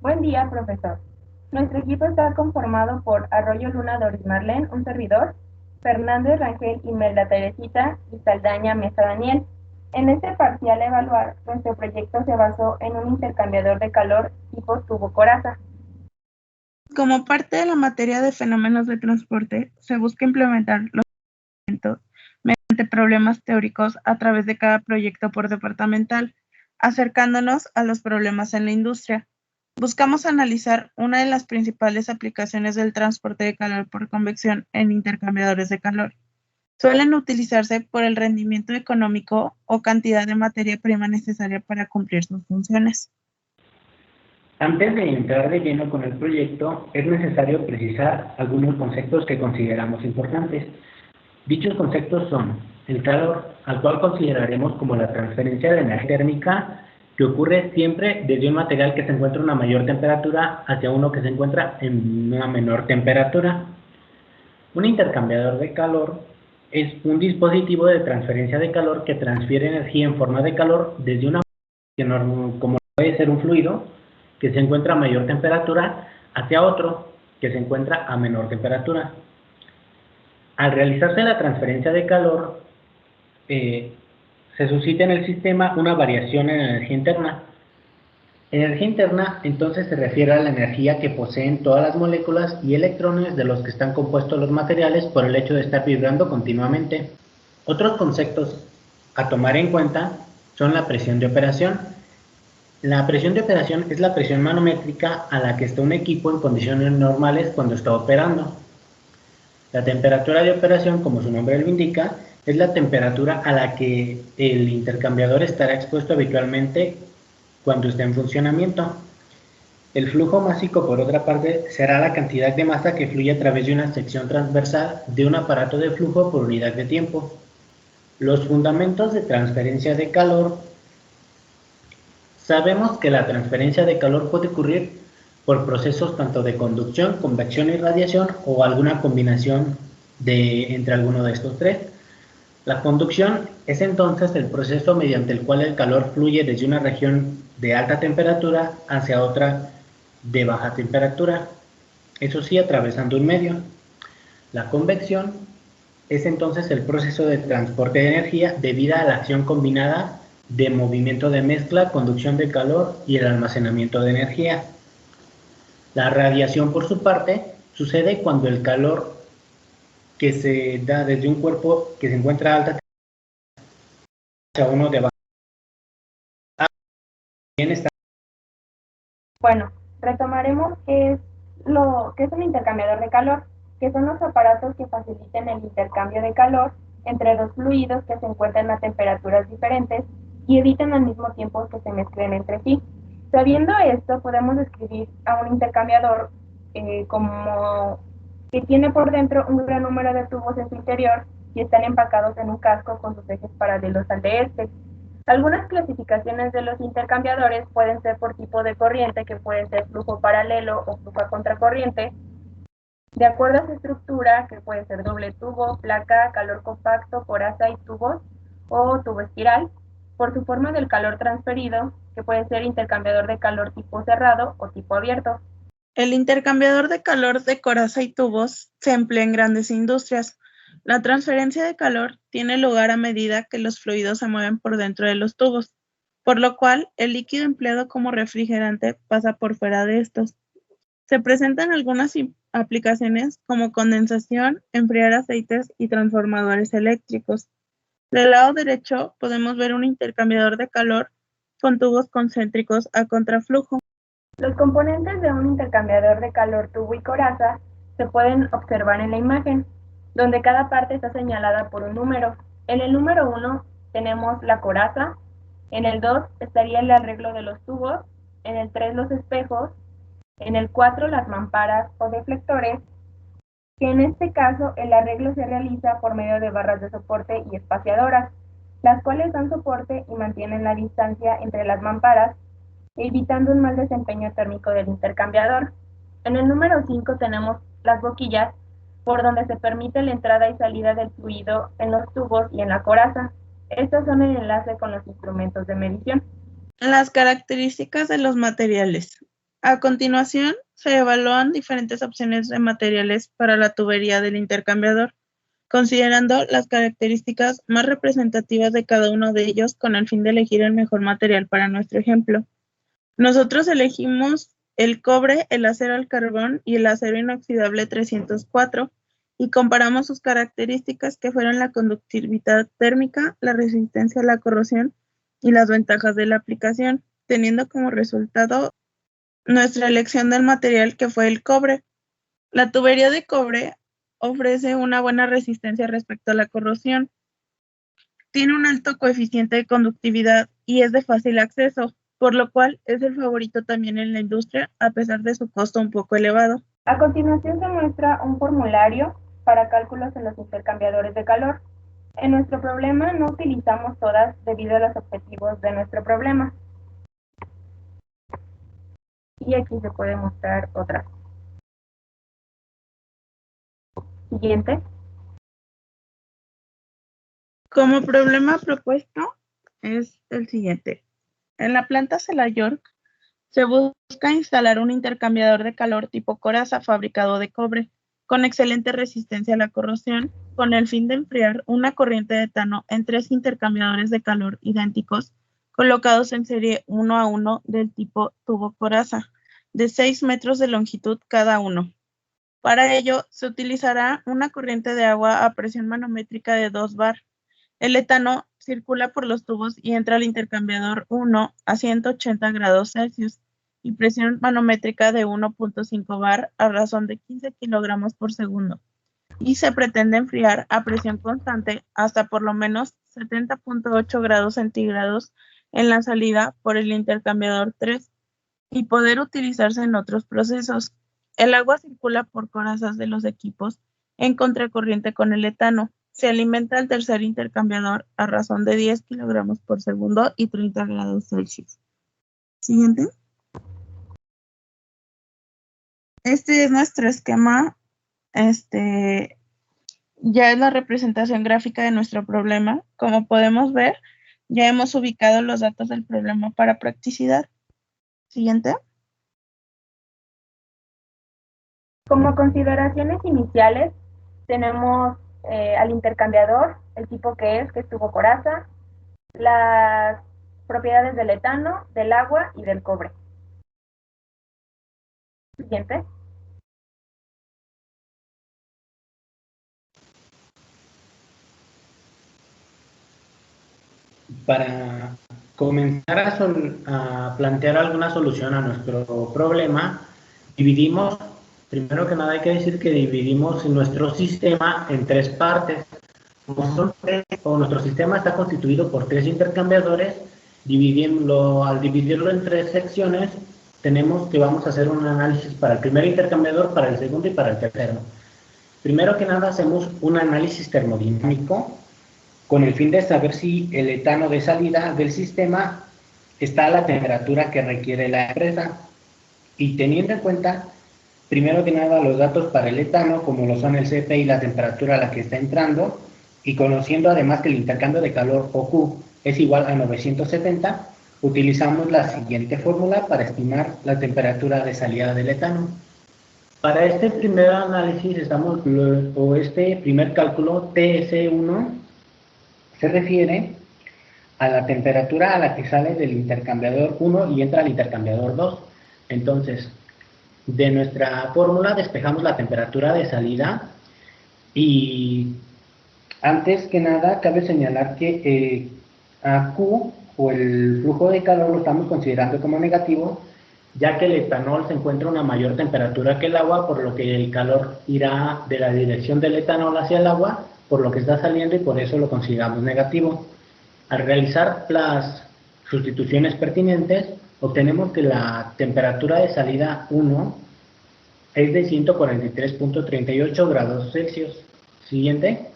Buen día, profesor. Nuestro equipo está conformado por Arroyo Luna Doris Marlene, un servidor, Fernández Rangel Imelda Teresita y Saldaña Mesa Daniel. En este parcial a evaluar, nuestro proyecto se basó en un intercambiador de calor tipo tubo coraza. Como parte de la materia de fenómenos de transporte, se busca implementar los conocimientos mediante problemas teóricos a través de cada proyecto por departamental, acercándonos a los problemas en la industria. Buscamos analizar una de las principales aplicaciones del transporte de calor por convección en intercambiadores de calor. Suelen utilizarse por el rendimiento económico o cantidad de materia prima necesaria para cumplir sus funciones. Antes de entrar de lleno con el proyecto, es necesario precisar algunos conceptos que consideramos importantes. Dichos conceptos son el calor, al cual consideraremos como la transferencia de energía térmica que ocurre siempre desde un material que se encuentra a una mayor temperatura hacia uno que se encuentra en una menor temperatura. Un intercambiador de calor es un dispositivo de transferencia de calor que transfiere energía en forma de calor desde una como puede ser un fluido que se encuentra a mayor temperatura hacia otro que se encuentra a menor temperatura. Al realizarse la transferencia de calor, se suscita en el sistema una variación en la energía interna. Energía interna entonces se refiere a la energía que poseen todas las moléculas y electrones de los que están compuestos los materiales por el hecho de estar vibrando continuamente. Otros conceptos a tomar en cuenta son la presión de operación. La presión de operación es la presión manométrica a la que está un equipo en condiciones normales cuando está operando. La temperatura de operación, como su nombre lo indica, es la temperatura a la que el intercambiador estará expuesto habitualmente cuando esté en funcionamiento. El flujo másico, por otra parte, será la cantidad de masa que fluye a través de una sección transversal de un aparato de flujo por unidad de tiempo. Los fundamentos de transferencia de calor. Sabemos que la transferencia de calor puede ocurrir por procesos tanto de conducción, convección y radiación o alguna combinación entre alguno de estos tres. La conducción es entonces el proceso mediante el cual el calor fluye desde una región de alta temperatura hacia otra de baja temperatura, eso sí, atravesando un medio. La convección es entonces el proceso de transporte de energía debido a la acción combinada de movimiento de mezcla, conducción de calor y el almacenamiento de energía. La radiación, por su parte, sucede cuando el calor que se da desde un cuerpo que se encuentra a alta temperatura hacia uno de baja temperatura. Bueno, retomaremos qué es un intercambiador de calor, que son los aparatos que faciliten el intercambio de calor entre dos fluidos que se encuentran a temperaturas diferentes y evitan al mismo tiempo que se mezclen entre sí. Sabiendo esto, podemos describir a un intercambiador como que tiene por dentro un gran número de tubos en su interior y están empacados en un casco con sus ejes paralelos al de este. Algunas clasificaciones de los intercambiadores pueden ser por tipo de corriente, que puede ser flujo paralelo o flujo a contracorriente, de acuerdo a su estructura, que puede ser doble tubo, placa, calor compacto, coraza y tubos, o tubo espiral, por su forma del calor transferido, que puede ser intercambiador de calor tipo cerrado o tipo abierto. El intercambiador de calor de coraza y tubos se emplea en grandes industrias. La transferencia de calor tiene lugar a medida que los fluidos se mueven por dentro de los tubos, por lo cual el líquido empleado como refrigerante pasa por fuera de estos. Se presentan algunas aplicaciones como condensación, enfriar aceites y transformadores eléctricos. Del lado derecho podemos ver un intercambiador de calor con tubos concéntricos a contraflujo. Los componentes de un intercambiador de calor tubo y coraza se pueden observar en la imagen, donde cada parte está señalada por un número. En el número 1 tenemos la coraza, en el 2 estaría el arreglo de los tubos, en el 3 los espejos, en el 4 las mamparas o deflectores, que en este caso el arreglo se realiza por medio de barras de soporte y espaciadoras, las cuales dan soporte y mantienen la distancia entre las mamparas, evitando un mal desempeño térmico del intercambiador. En el número 5 tenemos las boquillas, por donde se permite la entrada y salida del fluido en los tubos y en la coraza. Estos son el enlace con los instrumentos de medición. Las características de los materiales. A continuación, se evalúan diferentes opciones de materiales para la tubería del intercambiador, considerando las características más representativas de cada uno de ellos con el fin de elegir el mejor material para nuestro ejemplo. Nosotros elegimos el cobre, el acero al carbón y el acero inoxidable 304 y comparamos sus características que fueron la conductividad térmica, la resistencia a la corrosión y las ventajas de la aplicación, teniendo como resultado nuestra elección del material que fue el cobre. La tubería de cobre ofrece una buena resistencia respecto a la corrosión, tiene un alto coeficiente de conductividad y es de fácil acceso, por lo cual es el favorito también en la industria a pesar de su costo un poco elevado. A continuación se muestra un formulario para cálculos en los intercambiadores de calor. En nuestro problema no utilizamos todas debido a los objetivos de nuestro problema. Y aquí se puede mostrar otras. Siguiente. Como problema propuesto es el siguiente. En la planta Cela York se busca instalar un intercambiador de calor tipo coraza fabricado de cobre, con excelente resistencia a la corrosión, con el fin de enfriar una corriente de etano en 3 intercambiadores de calor idénticos, colocados en serie 1 a 1 del tipo tubo coraza, de 6 metros de longitud cada uno. Para ello, se utilizará una corriente de agua a presión manométrica de 2 bar. El etano circula por los tubos y entra al intercambiador 1 a 180 grados Celsius y presión manométrica de 1.5 bar a razón de 15 kilogramos por segundo. Y se pretende enfriar a presión constante hasta por lo menos 70.8 grados centígrados en la salida por el intercambiador 3 y poder utilizarse en otros procesos. El agua circula por corazas de los equipos en contracorriente con el etano. Se alimenta el tercer intercambiador a razón de 10 kilogramos por segundo y 30 grados Celsius. Siguiente. Este es nuestro esquema. Ya es la representación gráfica de nuestro problema. Como podemos ver, ya hemos ubicado los datos del problema para practicidad. Siguiente. Como consideraciones iniciales, tenemos al intercambiador, el tipo que es tubo coraza, las propiedades del etano, del agua y del cobre. Siguiente. Para comenzar a plantear alguna solución a nuestro problema, dividimos, primero que nada hay que decir que dividimos nuestro sistema en 3 partes. Nuestro sistema está constituido por 3 intercambiadores. Al dividirlo en 3 secciones, tenemos que vamos a hacer un análisis para el primer intercambiador, para el segundo y para el tercero. Primero que nada hacemos un análisis termodinámico con el fin de saber si el etano de salida del sistema está a la temperatura que requiere la empresa. Y teniendo en cuenta, primero que nada, los datos para el etano, como lo son el CP y la temperatura a la que está entrando, y conociendo además que el intercambio de calor, o Q, es igual a 970, utilizamos la siguiente fórmula para estimar la temperatura de salida del etano. Para este primer análisis, este primer cálculo, TS1, se refiere a la temperatura a la que sale del intercambiador 1 y entra al intercambiador 2. Entonces, de nuestra fórmula despejamos la temperatura de salida y antes que nada cabe señalar que a Q, o el flujo de calor, lo estamos considerando como negativo, ya que el etanol se encuentra a una mayor temperatura que el agua, por lo que el calor irá de la dirección del etanol hacia el agua, por lo que está saliendo, y por eso lo consideramos negativo. Al realizar las sustituciones pertinentes, obtenemos que la temperatura de salida 1 es de 143.38 grados Celsius. Siguiente.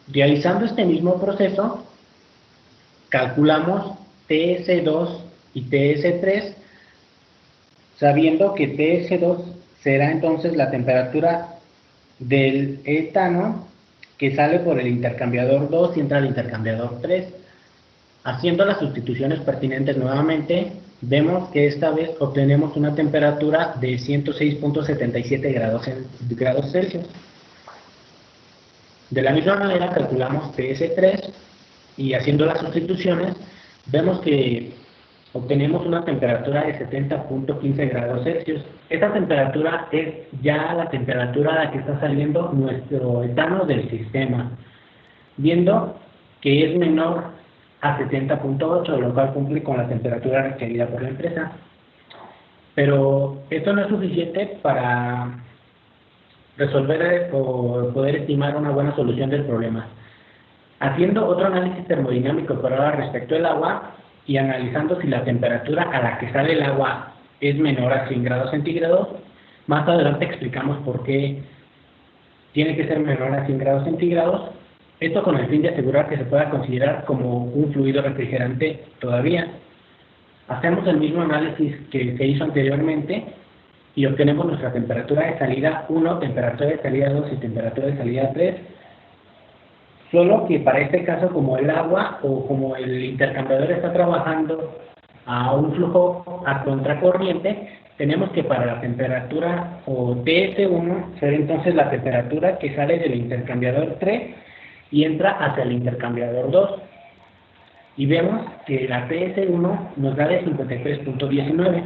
Realizando este mismo proceso, calculamos TS2 y TS3, sabiendo que TS2 será entonces la temperatura del etano que sale por el intercambiador 2 y entra al intercambiador 3. Haciendo las sustituciones pertinentes nuevamente, vemos que esta vez obtenemos una temperatura de 106.77 grados Celsius. De la misma manera calculamos PS3 y haciendo las sustituciones vemos que obtenemos una temperatura de 70.15 grados Celsius. Esta temperatura es ya la temperatura a la que está saliendo nuestro etano del sistema, viendo que es menor a 70.8, lo cual cumple con la temperatura requerida por la empresa. Pero esto no es suficiente para resolver o poder estimar una buena solución del problema. Haciendo otro análisis termodinámico, pero ahora respecto al agua, y analizando si la temperatura a la que sale el agua es menor a 100 grados centígrados, más adelante explicamos por qué tiene que ser menor a 100 grados centígrados, esto con el fin de asegurar que se pueda considerar como un fluido refrigerante todavía. Hacemos el mismo análisis que se hizo anteriormente y obtenemos nuestra temperatura de salida 1, temperatura de salida 2 y temperatura de salida 3, solo que para este caso, como el agua o como el intercambiador está trabajando a un flujo a contracorriente, tenemos que para la temperatura o TS1 ser entonces la temperatura que sale del intercambiador 3 y entra hacia el intercambiador 2. Y vemos que la TS1 nos da de 53.19.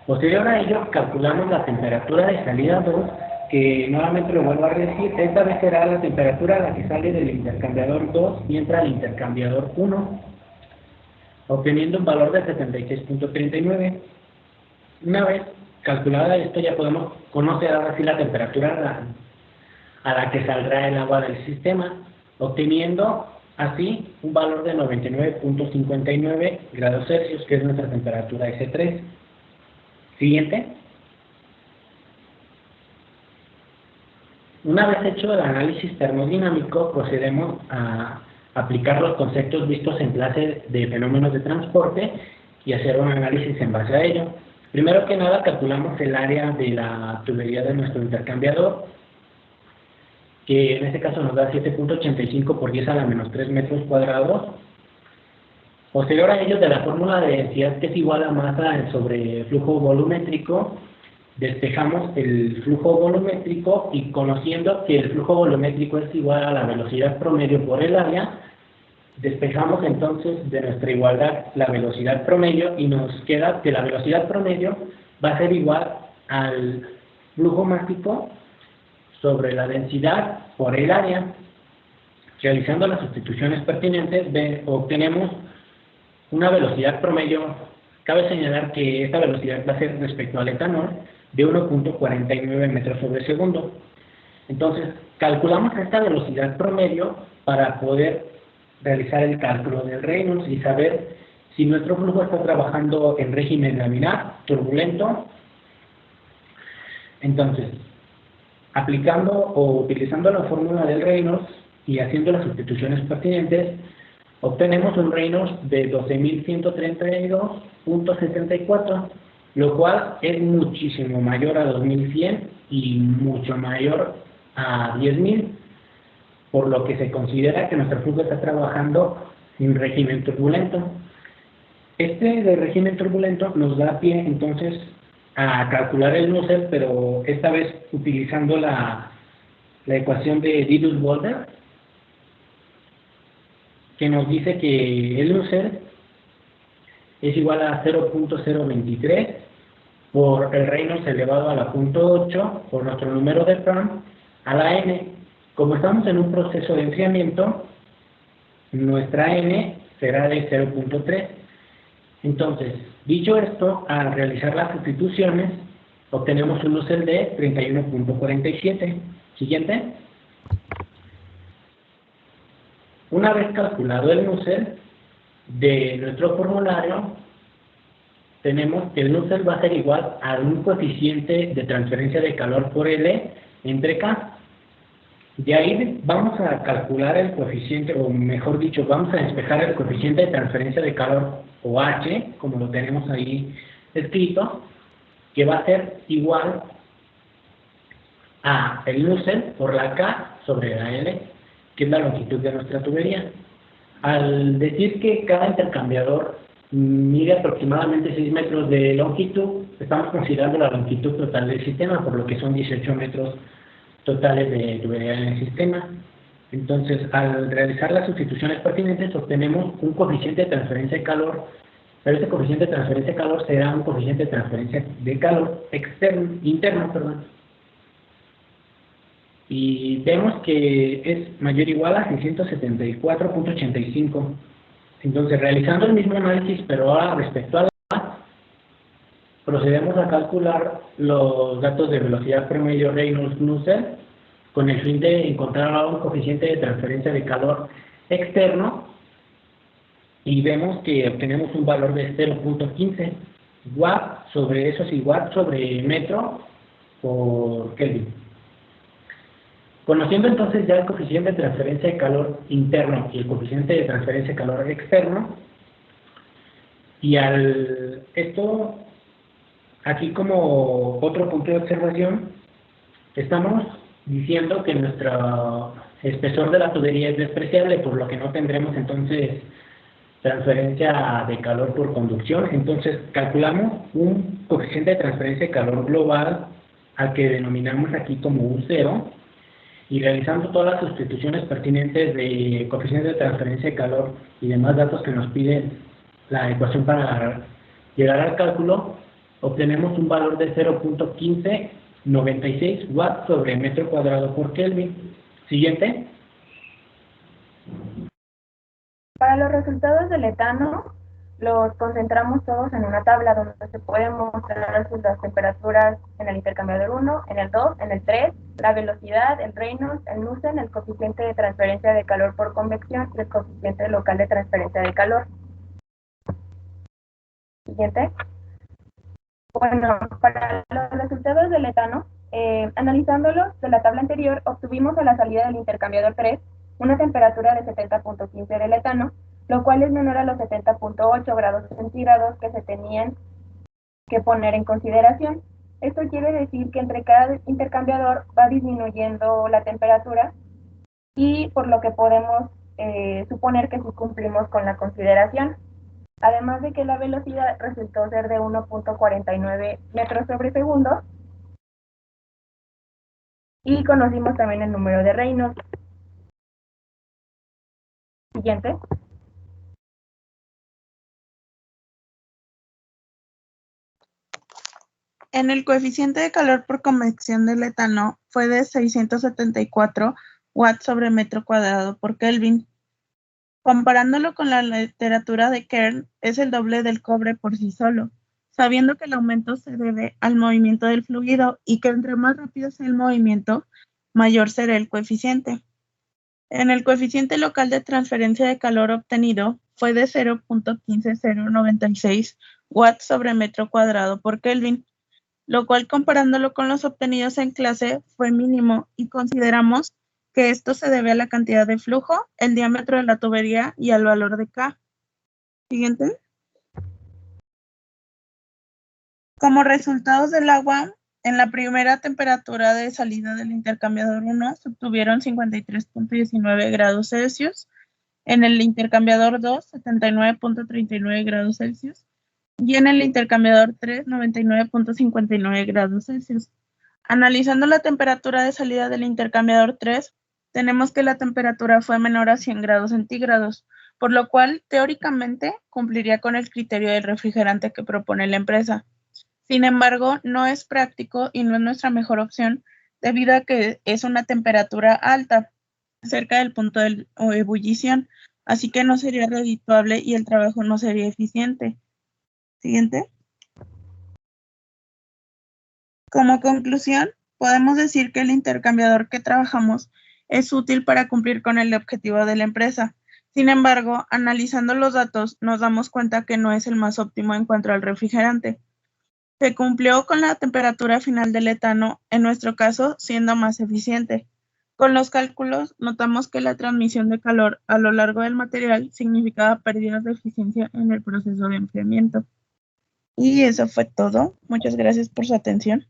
Posterior a ello, calculamos la temperatura de salida 2, que nuevamente lo vuelvo a decir, esta vez será la temperatura a la que sale del intercambiador 2 y entra al intercambiador 1, obteniendo un valor de 76.39. Una vez calculada esto, ya podemos conocer ahora sí la temperatura a la que saldrá el agua del sistema, obteniendo así un valor de 99.59 grados Celsius, que es nuestra temperatura S3. Siguiente. Una vez hecho el análisis termodinámico, procedemos a aplicar los conceptos vistos en clase de fenómenos de transporte y hacer un análisis en base a ello. Primero que nada, calculamos el área de la tubería de nuestro intercambiador, que en este caso nos da 7.85 por 10 a la menos 3 metros cuadrados. Posterior a ello, de la fórmula de densidad, que es igual a masa sobre flujo volumétrico, despejamos el flujo volumétrico y conociendo que el flujo volumétrico es igual a la velocidad promedio por el área, despejamos entonces de nuestra igualdad la velocidad promedio y nos queda que la velocidad promedio va a ser igual al flujo másico sobre la densidad por el área. Realizando las sustituciones pertinentes, obtenemos una velocidad promedio. Cabe señalar que esta velocidad va a ser respecto al etanol de 1.49 metros sobre segundo. Entonces, calculamos esta velocidad promedio para poder realizar el cálculo del Reynolds y saber si nuestro flujo está trabajando en régimen laminar, turbulento. Entonces, aplicando o utilizando la fórmula del Reynolds y haciendo las sustituciones pertinentes, obtenemos un Reynolds de 12.132.74, lo cual es muchísimo mayor a 2100 y mucho mayor a 10.000, por lo que se considera que nuestro flujo está trabajando en régimen turbulento. Este de régimen turbulento nos da pie entonces a calcular el Nusselt, pero esta vez utilizando la ecuación de Diedus-Boulder, que nos dice que el Nusselt es igual a 0.023 por el Reynolds elevado a la .8 por nuestro número de Prandtl a la n. Como estamos en un proceso de enfriamiento, nuestra n será de 0.3. Entonces, dicho esto, al realizar las sustituciones, obtenemos un Nusselt de 31.47. Siguiente. Una vez calculado el Nusselt de nuestro formulario, tenemos que el Nusselt va a ser igual a un coeficiente de transferencia de calor por L entre K. De ahí vamos a calcular el coeficiente, o mejor dicho, vamos a despejar el coeficiente de transferencia de calor, o H, como lo tenemos ahí escrito, que va a ser igual a el Nusselt por la K sobre la L, que es la longitud de nuestra tubería. Al decir que cada intercambiador mide aproximadamente 6 metros de longitud, estamos considerando la longitud total del sistema, por lo que son 18 metros totales de tubería en el sistema. Entonces, al realizar las sustituciones pertinentes, obtenemos un coeficiente de transferencia de calor, pero este coeficiente de transferencia de calor será un coeficiente de transferencia de calor interno, perdón. Y vemos que es mayor o igual a 674.85. Entonces, realizando el mismo análisis, pero ahora respecto al agua, procedemos a calcular los datos de velocidad promedio Reynolds-Nusselt con el fin de encontrar un coeficiente de transferencia de calor externo, y vemos que obtenemos un valor de 0.15 watt sobre, eso sí, watt sobre metro por Kelvin. Conociendo entonces ya el coeficiente de transferencia de calor interno y el coeficiente de transferencia de calor externo, y esto, aquí como otro punto de observación, estamos diciendo que nuestro espesor de la tubería es despreciable, por lo que no tendremos entonces transferencia de calor por conducción. Entonces calculamos un coeficiente de transferencia de calor global al que denominamos aquí como U0, y realizando todas las sustituciones pertinentes de coeficiente de transferencia de calor y demás datos que nos pide la ecuación para llegar al cálculo, obtenemos un valor de 0.1596 watts sobre metro cuadrado por Kelvin. Siguiente. Para los resultados del etano, los concentramos todos en una tabla donde se pueden mostrar las temperaturas en el intercambiador 1, en el 2, en el 3, la velocidad, el Reynolds, el Nusselt, el coeficiente de transferencia de calor por convección y el coeficiente local de transferencia de calor. Siguiente. Bueno, para los resultados del etano, analizándolos de la tabla anterior, obtuvimos a la salida del intercambiador 3 una temperatura de 70.15 del etano, lo cual es menor a los 70.8 grados centígrados que se tenían que poner en consideración. Esto quiere decir que entre cada intercambiador va disminuyendo la temperatura, y por lo que podemos suponer que sí cumplimos con la consideración. Además de que la velocidad resultó ser de 1.49 metros sobre segundo, y conocimos también el número de Reynolds. Siguiente. En el coeficiente de calor por convección del etano fue de 674 watts sobre metro cuadrado por Kelvin. Comparándolo con la literatura de Kern, es el doble del cobre por sí solo, sabiendo que el aumento se debe al movimiento del fluido y que entre más rápido sea el movimiento, mayor será el coeficiente. En el coeficiente local de transferencia de calor obtenido fue de 0.15096 watts sobre metro cuadrado por Kelvin, lo cual comparándolo con los obtenidos en clase fue mínimo, y consideramos que esto se debe a la cantidad de flujo, el diámetro de la tubería y al valor de K. Siguiente. Como resultados del agua, en la primera temperatura de salida del intercambiador 1 se obtuvieron 53.19 grados Celsius, en el intercambiador 2 79.39 grados Celsius y en el intercambiador 3 99.59 grados Celsius. Analizando la temperatura de salida del intercambiador 3, tenemos que la temperatura fue menor a 100 grados centígrados, por lo cual teóricamente cumpliría con el criterio del refrigerante que propone la empresa. Sin embargo, no es práctico y no es nuestra mejor opción, debido a que es una temperatura alta, cerca del punto de ebullición, así que no sería redituable y el trabajo no sería eficiente. Siguiente. Como conclusión, podemos decir que el intercambiador que trabajamos es útil para cumplir con el objetivo de la empresa. Sin embargo, analizando los datos, nos damos cuenta que no es el más óptimo en cuanto al refrigerante. Se cumplió con la temperatura final del etano, en nuestro caso, siendo más eficiente. Con los cálculos, notamos que la transmisión de calor a lo largo del material significaba pérdidas de eficiencia en el proceso de enfriamiento. Y eso fue todo. Muchas gracias por su atención.